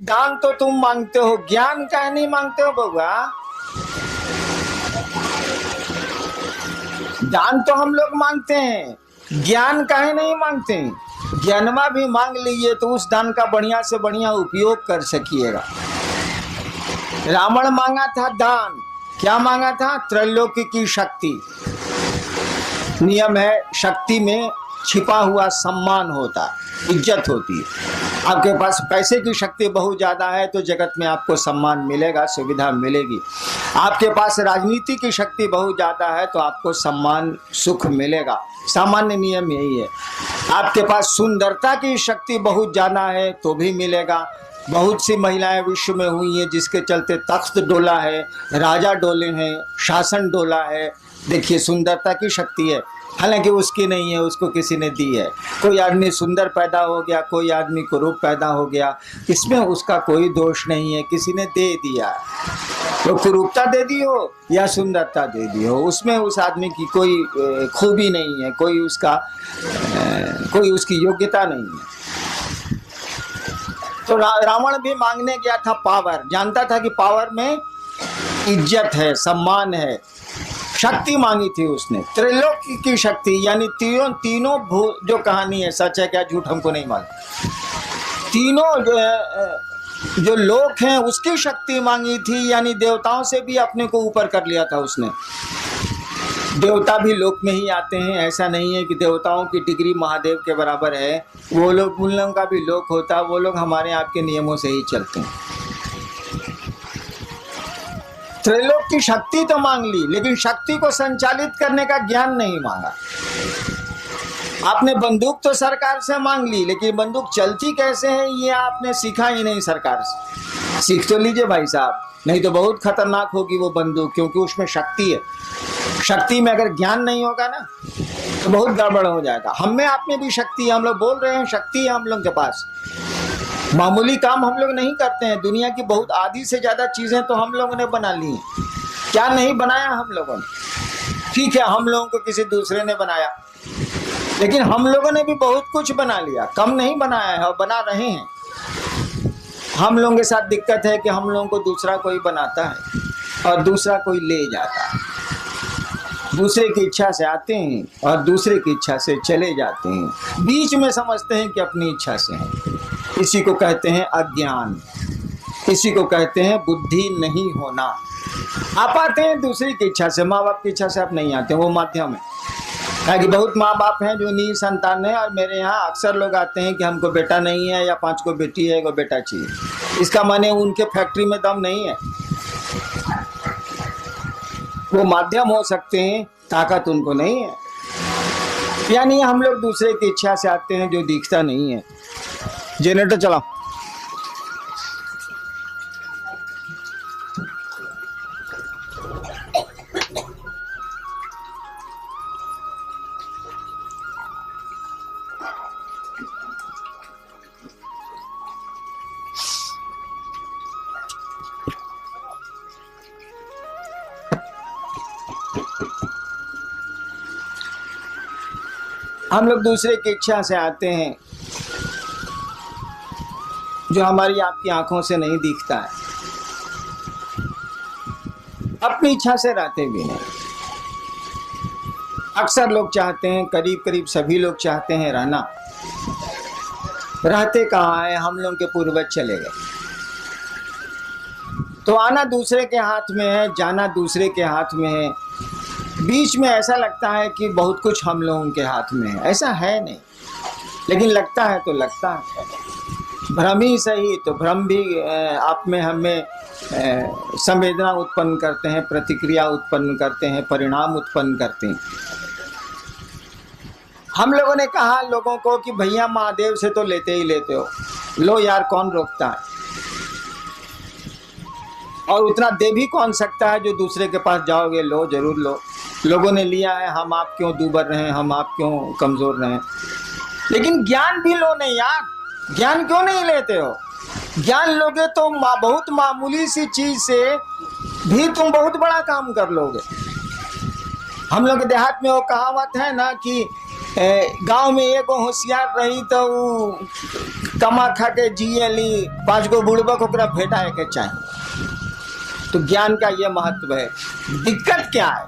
दान तो तुम मांगते हो, ज्ञान काहे नहीं मांगते हो बउआ? दान तो हम लोग मांगते हैं, ज्ञान काहे नहीं मांगते हैं? ज्ञानमा भी मांग लीजिए तो उस दान का बढ़िया से बढ़िया उपयोग कर सकिएगा। रावण मांगा था दान, क्या मांगा था? त्रैलोक्य की शक्ति। नियम है, शक्ति में छिपा हुआ सम्मान होता, इज्जत होती है। आपके पास पैसे की शक्ति बहुत ज्यादा है तो जगत में आपको सम्मान मिलेगा, सुविधा मिलेगी। आपके पास राजनीति की शक्ति बहुत ज्यादा है तो आपको सम्मान, सुख मिलेगा। सामान्य नियम यही है। आपके पास सुंदरता की शक्ति बहुत ज्यादा है तो भी मिलेगा। बहुत सी महिलाएं विश्व में हुई हैं जिसके चलते तख्त डोला है, राजा डोले हैं, शासन डोला है। देखिए, सुंदरता की शक्ति है, हालांकि उसकी नहीं है, उसको किसी ने दी है। कोई आदमी सुंदर पैदा हो गया, कोई आदमी कुरूप पैदा हो गया, इसमें उसका कोई दोष नहीं है, किसी ने दे दिया। तो कुरूपता दे दी हो या सुंदरता दे दी हो, उसमें उस आदमी की कोई खूबी नहीं है, कोई उसकी योग्यता नहीं है। तो रावण भी मांगने गया था पावर, जानता था कि पावर में इज्जत है, सम्मान है। शक्ति मांगी थी उसने, त्रिलोकी की शक्ति, यानी तीनों जो कहानी है, सच है क्या झूठ हमको नहीं मालूम, तीनों जो लोक हैं उसकी शक्ति मांगी थी, यानी देवताओं से भी अपने को ऊपर कर लिया था उसने। देवता भी लोक में ही आते हैं, ऐसा नहीं है कि देवताओं की डिग्री महादेव के बराबर है। वो लोग, उन लोगों का भी लोक होता, वो लोग हमारे आपके नियमों से ही चलते हैं। त्रिलोक की शक्ति तो मांग ली, लेकिन शक्ति को संचालित करने का ज्ञान नहीं मांगा। आपने बंदूक तो सरकार से मांग ली, लेकिन बंदूक चलती कैसे है ये आपने सीखा ही नहीं सरकार से। सीख तो लीजिए भाई साहब, नहीं तो बहुत खतरनाक होगी वो बंदूक, क्योंकि उसमें शक्ति है। शक्ति में अगर ज्ञान नहीं होगा ना तो बहुत गड़बड़ हो जाएगा। हम में आप में भी शक्ति है, हम लोग बोल रहे हैं शक्ति है हम लोग के पास। मामूली काम हम लोग नहीं करते हैं, दुनिया की बहुत आधी से ज्यादा चीजें तो हम लोगों ने बना ली हैं। क्या नहीं बनाया हम लोगों ने? ठीक है, हम लोगों को किसी दूसरे ने बनाया, लेकिन हम लोगों ने भी बहुत कुछ बना लिया, कम नहीं बनाया है और बना रहे हैं। हम लोगों के साथ दिक्कत है कि हम लोगों को दूसरा कोई बनाता है और दूसरा कोई ले जाता है। दूसरे की इच्छा से आते हैं और दूसरे की इच्छा से चले जाते हैं, बीच में समझते हैं कि अपनी इच्छा से हैं। इसी को कहते हैं अज्ञान, इसी को कहते हैं बुद्धि नहीं होना। आप आते हैं दूसरी की इच्छा से, माँ बाप की इच्छा से आप नहीं आते, वो माध्यम है। कि बहुत माँ बाप हैं जो निसंतान है, और मेरे यहाँ अक्सर लोग आते हैं कि हमको बेटा नहीं है या 5 को बेटी है, 1 बेटा चाहिए। इसका माने उनके फैक्ट्री में दम नहीं है, वो माध्यम हो सकते हैं, ताकत उनको नहीं है। यानी हम लोग दूसरे की इच्छा से आते हैं जो दिखता नहीं है। जनरेटर चलाओ। हम लोग दूसरे की इच्छा से आते हैं जो हमारी आपकी आंखों से नहीं दिखता है, अपनी इच्छा से रहते भी नहीं। अक्सर लोग चाहते हैं, करीब करीब सभी लोग चाहते हैं रहना, रहते कहाँ है? हम लोग के पूर्वज चले गए। तो आना दूसरे के हाथ में है, जाना दूसरे के हाथ में है। बीच में ऐसा लगता है कि बहुत कुछ हम लोगों के हाथ में है, ऐसा है नहीं, लेकिन लगता है तो लगता है। भ्रम ही सही, तो भ्रम भी आप में हमें संवेदना उत्पन्न करते हैं, प्रतिक्रिया उत्पन्न करते हैं, परिणाम उत्पन्न करते हैं। हम लोगों ने कहा लोगों को कि भैया महादेव से तो लेते ही लेते हो, लो यार कौन रोकता है, और उतना दे भी कौन सकता है जो दूसरे के पास जाओगे, लो जरूर लो। लोगों ने लिया है, हम आप क्यों दूबर रहे, हम आप क्यों कमजोर रहे। लेकिन ज्ञान भी लो नहीं यार, ज्ञान क्यों नहीं लेते हो? ज्ञान लोगे तो बहुत मामूली सी चीज से भी तुम बहुत बड़ा काम कर लोगे। हम लोग देहात में वो कहावत है ना कि गांव में एक होशियार रही तो कमा खा के जिए ली 5 गो बुड़बक ओकरा भेटाए के चाहिए। तो ज्ञान का ये महत्व है। दिक्कत क्या है?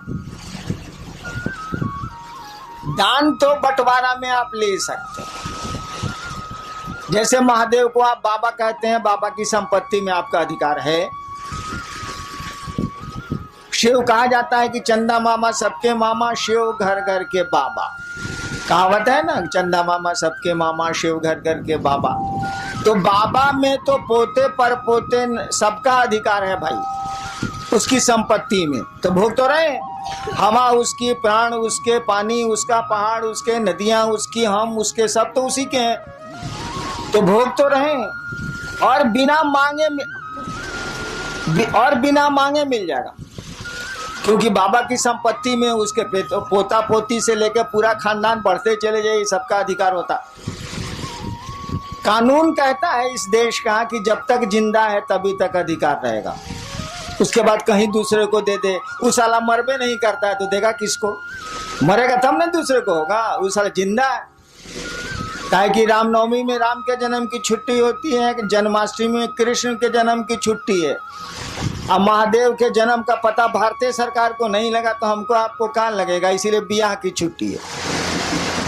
दान तो बंटवारा में आप ले सकते हैं। जैसे महादेव को आप बाबा कहते हैं, बाबा की संपत्ति में आपका अधिकार है। शिव कहा जाता है कि चंदा मामा सबके मामा, शिव घर घर के बाबा। कहावत है ना, चंदा मामा सबके मामा, शिव घर घर के बाबा। तो बाबा में तो पोते पर पोते सबका अधिकार है भाई, उसकी संपत्ति में। तो भोग तो रहे, हवा उसकी, प्राण उसके, पानी उसका, पहाड़ उसके, नदियां उसकी, हम उसके, सब तो उसी के हैं। तो भोग तो रहे और बिना मांगे मिल जाएगा, क्योंकि बाबा की संपत्ति में उसके पोता पोती से लेकर पूरा खानदान बढ़ते चले जाए, सबका अधिकार होता। कानून कहता है इस देश का कि जब तक जिंदा है तभी तक अधिकार रहेगा, उसके बाद कहीं दूसरे को दे दे। उस साला मरबे नहीं करता है तो देगा किसको? मरेगा तब ना दूसरे को होगा। उस साला जिंदा है। काहे कि रामनवमी में राम के जन्म की छुट्टी होती है, जन्माष्टमी में कृष्ण के जन्म की छुट्टी है। अब महादेव के जन्म का पता भारतीय सरकार को नहीं लगा तो हमको आपको कहाँ लगेगा? इसीलिए ब्याह की छुट्टी है।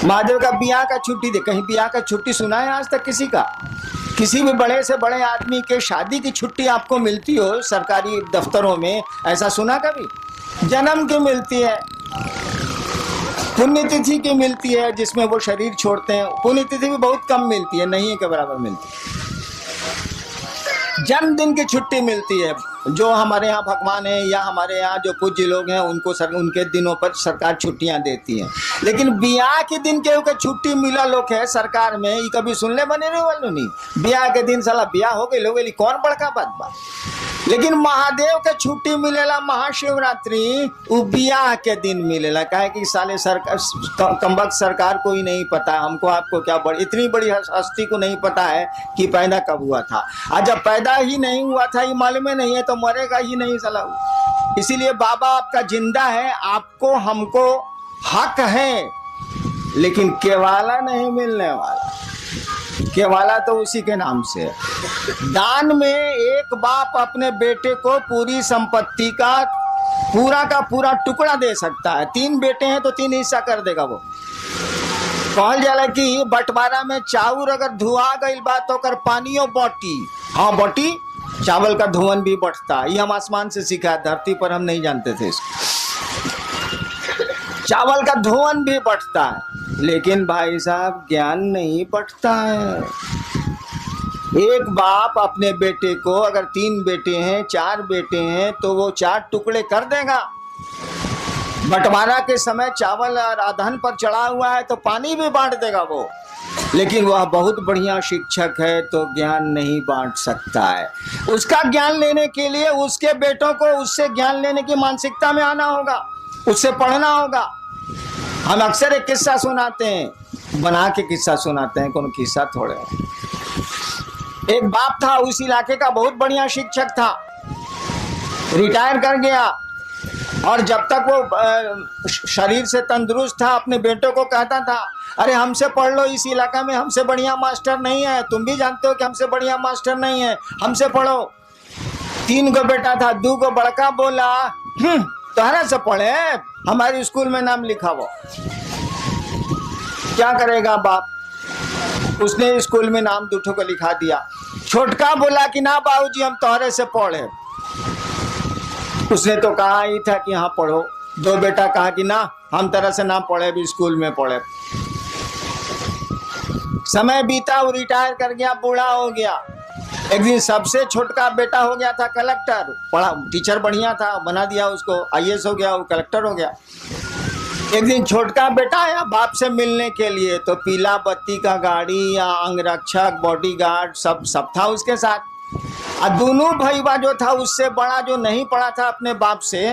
महादेव का ब्याह का छुट्टी दे। कहीं ब्याह का छुट्टी सुना है आज तक किसी का? किसी भी बड़े से बड़े आदमी के शादी की छुट्टी आपको मिलती हो सरकारी दफ्तरों में, ऐसा सुना कभी? जन्म की मिलती है, पुण्यतिथि की मिलती है जिसमें वो शरीर छोड़ते हैं। पुण्यतिथि भी बहुत कम मिलती है, नहीं के बराबर मिलती है। जन्मदिन की छुट्टी मिलती है। जो हमारे यहाँ भगवान है या हमारे यहाँ जो पूज्य लोग हैं उनको उनके दिनों पर सरकार छुट्टियां देती है। लेकिन ब्याह के दिन के छुट्टी मिला लोग है सरकार में, ये कभी सुनने बने रहे वालों नहीं। ब्याह के दिन साला ब्याह हो गए लोग, कौन बड़का बात बा। लेकिन महादेव के छुट्टी मिलेला महाशिवरात्रि, वो ब्याह के दिन मिलेला। काहे कि साले सरकार कमबख्त सरकार को ही नहीं पता, हमको आपको क्या इतनी बड़ी हस्ती को नहीं पता है कि पैदा कब हुआ था। आज जब पैदा ही नहीं हुआ था ये मालूम ही नहीं है तो मरेगा ही नहीं साला। इसीलिए बाबा आपका जिंदा है, आपको हमको हक है, लेकिन केवाला नहीं मिलने वाला। केवाला तो उसी के नाम से है। दान में एक बाप अपने बेटे को पूरी संपत्ति का पूरा टुकड़ा दे सकता है। 3 बेटे हैं तो 3 हिस्सा कर देगा वो। कहल जाला कि बंटवारा में चाउर अगर धुआ गई बात तो कर पानियों बटी। हाँ बटी, चावल का धुवन भी बढ़ता। ये हम आसमान से सीखा, धरती पर हम नहीं जानते थे इसको। चावल का धुवन भी बढ़ता है, लेकिन भाई साहब ज्ञान नहीं बढ़ता है। एक बाप अपने बेटे को, अगर 3 बेटे हैं 4 बेटे हैं तो वो 4 टुकड़े कर देगा। बंटवारा के समय चावल राधन पर चढ़ा हुआ है तो पानी भी बांट देगा वो। लेकिन वह बहुत बढ़िया शिक्षक है तो ज्ञान नहीं बांट सकता है। उसका ज्ञान लेने के लिए उसके बेटों को उससे ज्ञान लेने की मानसिकता में आना होगा, उससे पढ़ना होगा। हम अक्सर एक किस्सा सुनाते हैं, बना के किस्सा सुनाते हैं, कौन किस्सा थोड़े। एक बाप था, उस इलाके का बहुत बढ़िया शिक्षक था, रिटायर कर गया। और जब तक वो शरीर से तंदुरुस्त था अपने बेटों को कहता था, अरे हमसे पढ़ लो, इस इलाका में हमसे बढ़िया मास्टर नहीं है। तुम भी जानते हो कि हमसे बढ़िया मास्टर नहीं है, हमसे पढ़ो। 3 गो बेटा था, 2 गो बड़का बोला तोहरा से पढ़े, हमारे स्कूल में नाम लिखाओ। क्या करेगा बाप, उसने स्कूल में नाम 2 को लिखा दिया। छोटका बोला कि ना बाबूजी हम तोहरे से पढ़े। उसने तो कहा ही था कि हाँ पढ़ो। 2 बेटा कहा कि ना हम तरह से ना पढ़े, भी स्कूल में पढ़े। समय बीता, वो रिटायर कर गया, बूढ़ा हो गया। एक दिन सबसे छोटका बेटा हो गया था कलेक्टर, पढ़ा टीचर बढ़िया था, बना दिया उसको, IAS हो गया, वो कलेक्टर हो गया। एक दिन छोटका बेटा आया बाप से मिलने के लिए, तो पीला बत्ती का गाड़ी या अंगरक्षक बॉडीगार्ड सब था उसके साथ। और दोनों भईवा जो था उससे बड़ा जो नहीं पड़ा था अपने बाप से,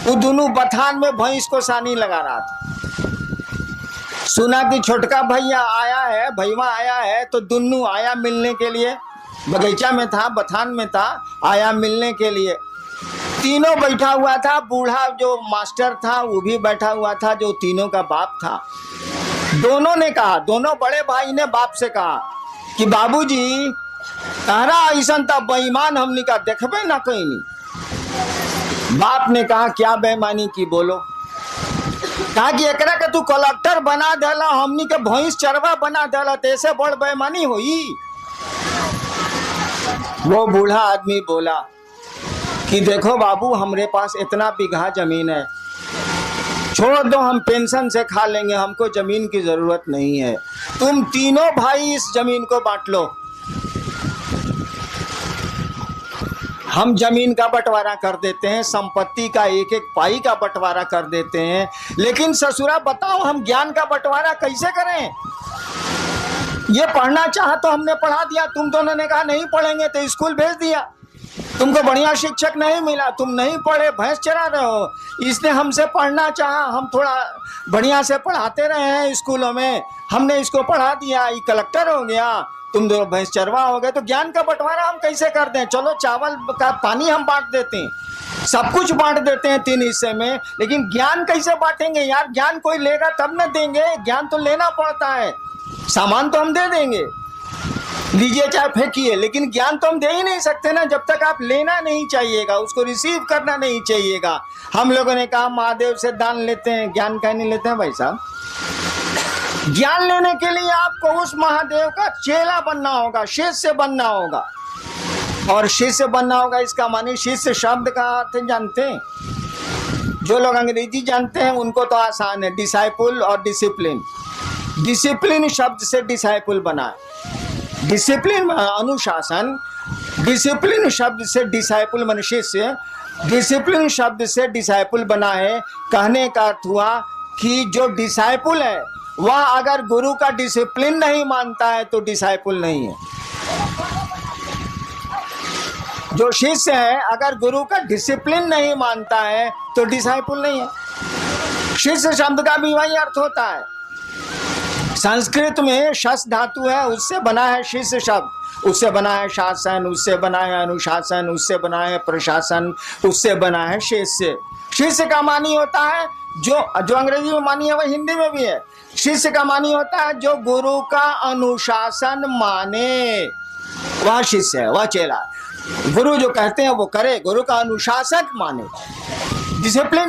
वो दोनों बथान में भैंस को सानी लगा रहा था। सुना कि छोटका भैया आया है, भईवा आया है, तो दोनों आया मिलने के लिए। बगीचा में था, बथान में था, आया मिलने के लिए। तीनों बैठा हुआ था, बूढ़ा जो मास्टर था वो भी बैठा हुआ था, जो तीनों का बाप था। दोनों ने कहा, दोनों बड़े भाई ने बाप से कहा कि बाबूजी तारा ऐसा था बेईमान हमने का देखबे ना कहीं नहीं। बाप ने कहा क्या बेईमानी की बोलो। कहा कि एकरा के तू कलेक्टर बना देला, हमनी के भैंस चरवा बना देला, तैसे बड़ बेईमानी हुई। वो बूढ़ा आदमी बोला कि देखो बाबू हमरे पास इतना बीघा जमीन है, छोड़ दो हम पेंशन से खा लेंगे, हमको जमीन की जरूरत नहीं है, तुम तीनों भाई इस जमीन को बांट लो। हम जमीन का बंटवारा कर देते हैं, संपत्ति का एक एक पाई का बंटवारा कर देते हैं, लेकिन ससुरा बताओ हम ज्ञान का बंटवारा कैसे करें। ये पढ़ना चाहा तो हमने पढ़ा दिया, तुम दोनों ने कहा नहीं पढ़ेंगे तो स्कूल भेज दिया। तुमको बढ़िया शिक्षक नहीं मिला, तुम नहीं पढ़े, भैंस चरा रहे हो। इसने हमसे पढ़ना चाहा, हम थोड़ा बढ़िया से पढ़ाते रहे हैं स्कूलों में, हमने इसको पढ़ा दिया, ये कलेक्टर हो गया, तुम दो भैंस चरवा हो गए। तो ज्ञान का बंटवारा हम कैसे कर दें। चलो चावल का पानी हम बांट देते हैं, सब कुछ बांट देते हैं 3 हिस्से में, लेकिन ज्ञान कैसे बांटेंगे यार। ज्ञान कोई लेगा तब न देंगे, ज्ञान तो लेना पड़ता है। सामान तो हम दे देंगे, लीजिए चाहे फेंकिए, लेकिन ज्ञान तो हम दे ही नहीं सकते ना जब तक आप लेना नहीं चाहिएगा, उसको रिसीव करना नहीं चाहिएगा। हम लोगों ने कहा महादेव से दान लेते हैं, ज्ञान कहीं नहीं लेते हैं भाई साहब। ज्ञान लेने के लिए आपको उस महादेव का चेला बनना होगा, शिष्य बनना होगा। और शिष्य बनना होगा इसका माने शिष्य शब्द का अर्थ जानते हैं। जो लोग अंग्रेजी जानते हैं उनको तो आसान है, डिसाइपुल और डिसिप्लिन। डिसिप्लिन शब्द से डिसाइपुल बना है, डिसिप्लिन अनुशासन, डिसिप्लिन शब्द से डिसाइपुल मन शिष्य, डिसिप्लिन शब्द से डिसाइपुल बना है। कहने का अर्थ हुआ कि जो डिसाइपुल है वह अगर गुरु का डिसिप्लिन नहीं मानता है तो डिसाइपुल नहीं है। जो शिष्य है अगर गुरु का डिसिप्लिन नहीं मानता है तो डिसाइपुल नहीं है। शिष्य शब्द का भी वही अर्थ होता है। संस्कृत में शस धातु है, उससे बना है शिष्य शब्द, उससे बना है शासन, उससे बना है अनुशासन, उससे बना है प्रशासन, उससे बना है शिष्य। शिष्य का मानी होता है जो अंग्रेजी में मानी है वह हिंदी में भी है। शिष्य का मानी होता है जो गुरु का अनुशासन माने, वह शिष्य है, वह चेला। गुरु जो कहते हैं वो करे, गुरु का अनुशासन माने, डिसिप्लिन